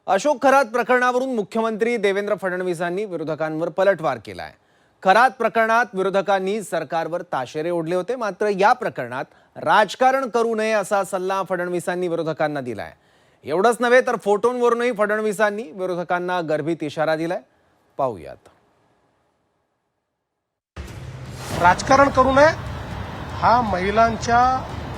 अशोक खरात प्रकरणावरून मुख्यमंत्री देवेंद्र फडणवीसांनी विरोधकांवर पलटवार केलाय। खरात प्रकरणात विरोधकांनी सरकारवर ताशेरे ओढले होते, मात्र या प्रकरणात राजकारण करू नये असा सल्ला फडणवीसांनी विरोधकांना दिलाय। एवढंच नव्हे तर फोटोंवरूनही फडणवीसांनी विरोधकांना गर्भित इशारा दिलाय। पाहूयात। राजकारण करू नये हा महिलांच्या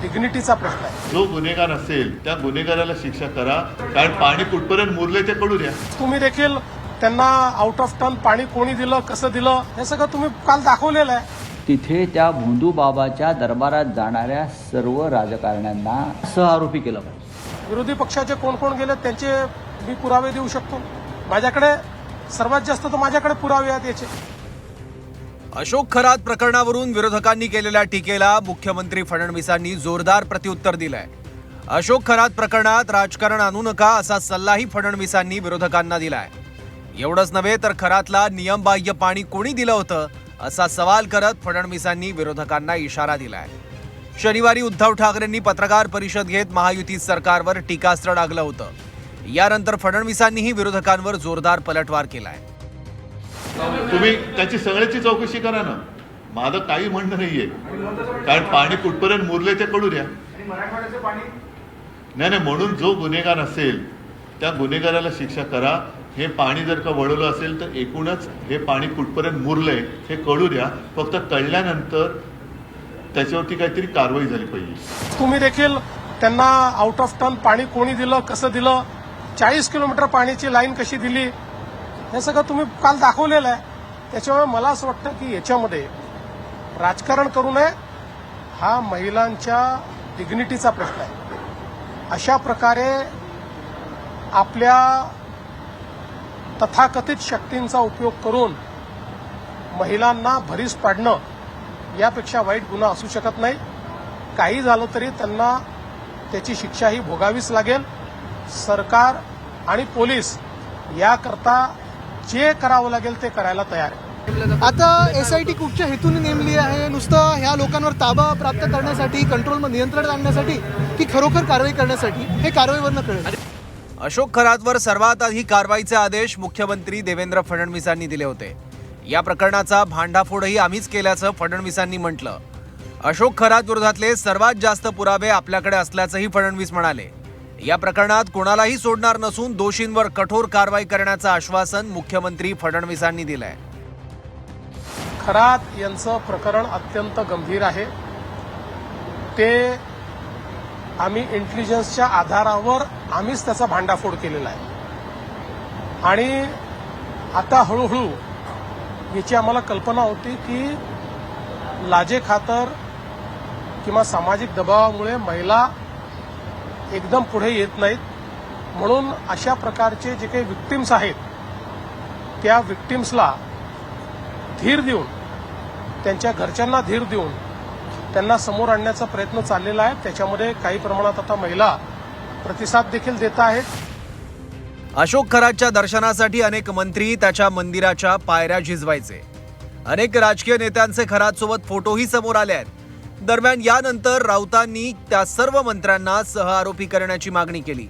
डिग्निटीचा प्रश्न आहे। जो गुन्हेगार असेल त्या गुन्हेगाराला शिक्षा करा, कारण पाणी कुठपर्यंत मुरले ते कळू द्या। तुम्ही देखील त्यांना आउट ऑफ टर्न पाणी कोणी दिलं, कसं दिलं, हे सगळं तुम्ही काल दाखवलेलं आहे। तिथे त्या भोंदू बाबाच्या दरबारात जाणाऱ्या सर्व राजकारण्यांना सहआरोपी केलं पाहिजे। विरोधी पक्षाचे कोण कोण गेले त्यांचे मी पुरावे देऊ शकतो। माझ्याकडे सर्वात जास्त तर माझ्याकडे पुरावे आहेत याचे। अशोक खरात प्रकरणावरून विरोधकांनी केलेल्या टीकेला मुख्यमंत्री फडणवीसांनी जोरदार प्रत्युत्तर दिलंय। अशोक खरात प्रकरणात राजकारण आणू नका असा सल्लाही फडणवीसांनी विरोधकांना दिलाय। एवढंच नव्हे तर खरातला नियमबाह्य पाणी कोणी दिलं होतं असा सवाल करत फडणवीसांनी विरोधकांना इशारा दिलाय। शनिवारी उद्धव ठाकरेंनी पत्रकार परिषद घेत महायुती सरकारवर टीकास्त्र डागलं होतं। यानंतर फडणवीसांनीही विरोधकांवर जोरदार पलटवार केलाय। तुम्ही त्याची सगळ्याची चौकशी करा ना, माझं काही म्हणणं नाहीये, कारण पाणी कुठपर्यंत मुरले ते कळू द्या। नाही, म्हणून जो गुन्हेगार असेल त्या गुन्हेगाराला शिक्षा करा। हे पाणी जर का वळवलं असेल तर एकूणच हे पाणी कुठपर्यंत मुरलंय हे कळू द्या। फक्त कळल्यानंतर त्याच्यावरती काहीतरी कारवाई झाली पाहिजे। तुम्ही देखील त्यांना आउट ऑफ टर्न पाणी कोणी दिलं, कसं दिलं, 40 किलोमीटर पाण्याची लाईन कशी दिली, हे सगळं तुम्ही काल दाखवलेलं आहे। त्याच्यामुळे मला असं वाटतं की याच्यामध्ये राजकारण करू नये हा महिलांच्या डिग्निटीचा प्रश्न आहे। अशा प्रकारे आपल्या तथाकथित शक्तींचा उपयोग करून महिलांना भरीस पाडणं यापेक्षा वाईट गुन्हा असू शकत नाही। काही झालं तरी त्यांना त्याची शिक्षाही भोगावीच लागेल। सरकार आणि पोलीस याकरता जे करावं लागेल ते करायला तयार आहे। आता एसआयटी कुठच्या हेतूने नेमली आहे? नुसतं ह्या लोकांवर ताबा प्राप्त करण्यासाठी, कंट्रोल नियंत्रण आणण्यासाठी, की खरोखर कारवाई करण्यासाठी? हे कारवाईवरनं कळेल। अशोक खरातवर सर्वात आधी कारवाईचे आदेश मुख्यमंत्री देवेंद्र फडणवीसांनी दिले होते। या प्रकरणाचा भांडाफोडही आम्हीच केल्याचं फडणवीसांनी म्हटलं। अशोक खरात विरोधातले सर्वात जास्त पुरावे आपल्याकडे असल्याचंही फडणवीस म्हणाले। या प्रकरणात कोणालाही सोडणार नसून दोषींवर कठोर कारवाई करण्याचं आश्वासन मुख्यमंत्री फडणवीसांनी दिलंय। खरात यांचं प्रकरण अत्यंत गंभीर आहे। ते आम्ही इंटेलिजन्सच्या आधारावर आम्हीच त्याचा भांडाफोड केलेला आहे आणि आता हळूहळू याची आम्हाला कल्पना होती की लाजेखातर किंवा सामाजिक दबावामुळे महिला एकदम पुढे येत नाहीत, म्हणून अशा प्रकारचे जे काही विक्टिम्स आहेत त्या विक्टिम्सला धीर देऊन, त्यांच्या घरच्यांना धीर देऊन त्यांना समोर आणण्याचा प्रयत्न चाललेला आहे। त्याच्यामध्ये काही प्रमाणात आता महिला प्रतिसाद देखील देत आहेत। अशोक खरातच्या दर्शनासाठी अनेक मंत्री त्याच्या मंदिराच्या पायऱ्या झिजवायचे। अनेक राजकीय नेत्यांचे खरातसोबत फोटोही समोर आले आहेत। दरम्यान यानंतर राऊतांनी त्या सर्व मंत्र्यांना सहआरोपी करण्याची मागणी केली।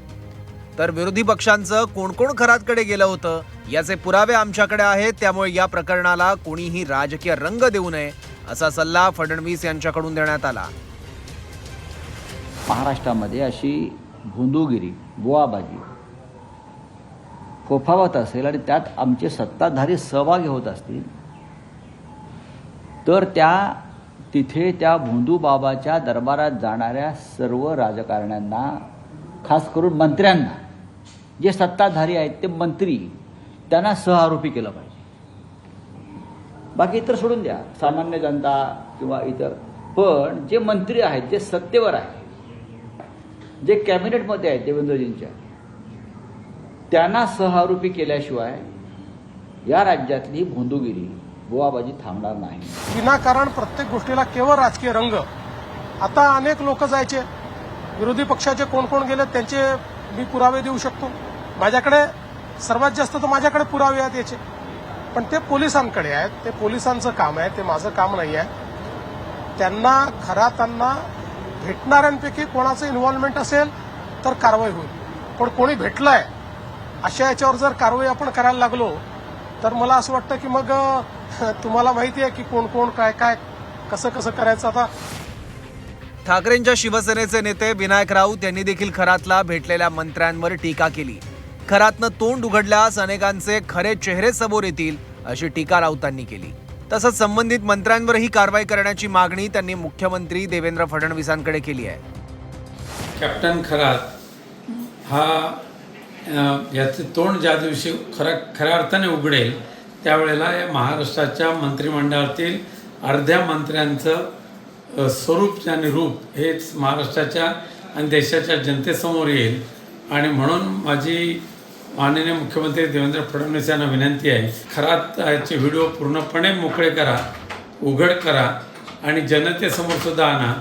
तर विरोधी पक्षांचं कोण कोण खरातकडे गेलं होतं याचे पुरावे आमच्याकडे आहेत, त्यामुळे या प्रकरणाला कोणीही राजकीय रंग देऊ नये असा सल्ला फडणवीस यांच्याकडून देण्यात आला। महाराष्ट्रामध्ये अशी भोंदूगिरी, बुवाबाजी फोफावत असेल आणि त्यात आमचे सत्ताधारी सहभागी होत असतील तर तिथे त्या भोंदू बाबाच्या दरबारात जाणाऱ्या सर्व राजकारण्यांना, खास करून मंत्र्यांना, जे सत्ताधारी आहेत ते मंत्री, त्यांना सहआरोपी केलं पाहिजे। बाकी इतर सोडून द्या, सामान्य जनता किंवा इतर, पण जे मंत्री आहेत, जे सत्तेवर आहेत, जे कॅबिनेटमध्ये आहेत देवेंद्रजींच्या, त्यांना सहआरोपी केल्याशिवाय या राज्यातली भोंदूगिरी, बुवाबाजी थांबणार नाही। विनाकारण प्रत्येक गोष्टीला केवळ राजकीय रंग। आता अनेक लोक जायचे, विरोधी पक्षाचे कोण कोण गेले त्यांचे मी पुरावे देऊ शकतो। माझ्याकडे सर्वात जास्त तर माझ्याकडे पुरावे आहेत याचे, पण ते पोलिसांकडे आहेत। ते पोलिसांचं काम आहे, ते माझं काम नाही आहे। त्यांना खरातांना भेटणाऱ्यांपैकी कोणाचं इन्व्हॉल्वमेंट असेल तर कारवाई होईल, पण कोणी भेटलंय अशा याच्यावर जर कारवाई आपण करायला लागलो तर मला असं वाटतं की मग तुम्हाला माहिती आहे की कोण कोण काय काय कसं कसं करायचं. आता ठाकरेंच्या शिवसेनेचे नेते विनायक राऊत यांनी देखील खरातला भेटलेल्या मंत्र्यांवर टीका केली. खरातनं तोंड उघडल्यास अनेकांचे खरे चेहरे समोर येतील अशी टीका राऊतांनी केली. तसंच संबंधित मंत्र्यांवरही कारवाई करण्याची मागणी त्यांनी मुख्यमंत्री देवेंद्र फडणवीसांकडे केली आहे. कॅप्टन खरात हा याचे तोंड ज्या दिवशी खऱ्या अर्थाने उघडेल त्यावेळेला या महाराष्ट्राच्या मंत्रिमंडळातील अर्ध्या मंत्र्यांचं स्वरूप आणि रूप हेच महाराष्ट्राच्या आणि देशाच्या जनतेसमोर येईल. आणि म्हणून माझी माननीय मुख्यमंत्री देवेंद्र फडणवीस यांना विनंती आहे, खरातचे व्हिडिओ पूर्णपणे मोकळे करा, उघड करा आणि जनतेसमोर सुद्धा आणा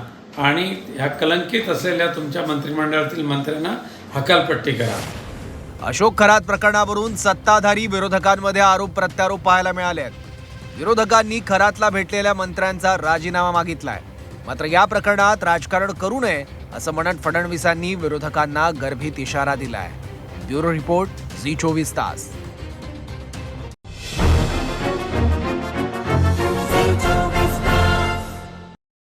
आणि ह्या कलंकित असलेल्या तुमच्या मंत्रिमंडळातील मंत्र्यांना हकालपट्टी करा. अशोक खरात प्रकरणावरून सत्ताधारी विरोधकांमध्ये आरोप प्रत्यारोप पाहायला मिळाले आहेत. विरोधकांनी खरातला भेटलेल्या मंत्र्यांचा राजीनामा मागितलाय. मात्र या प्रकरणात राजकारण करू नये असं म्हणत फडणवीसांनी विरोधकांना गर्भित इशारा दिलाय. ब्युरो रिपोर्ट, झी 24 तास.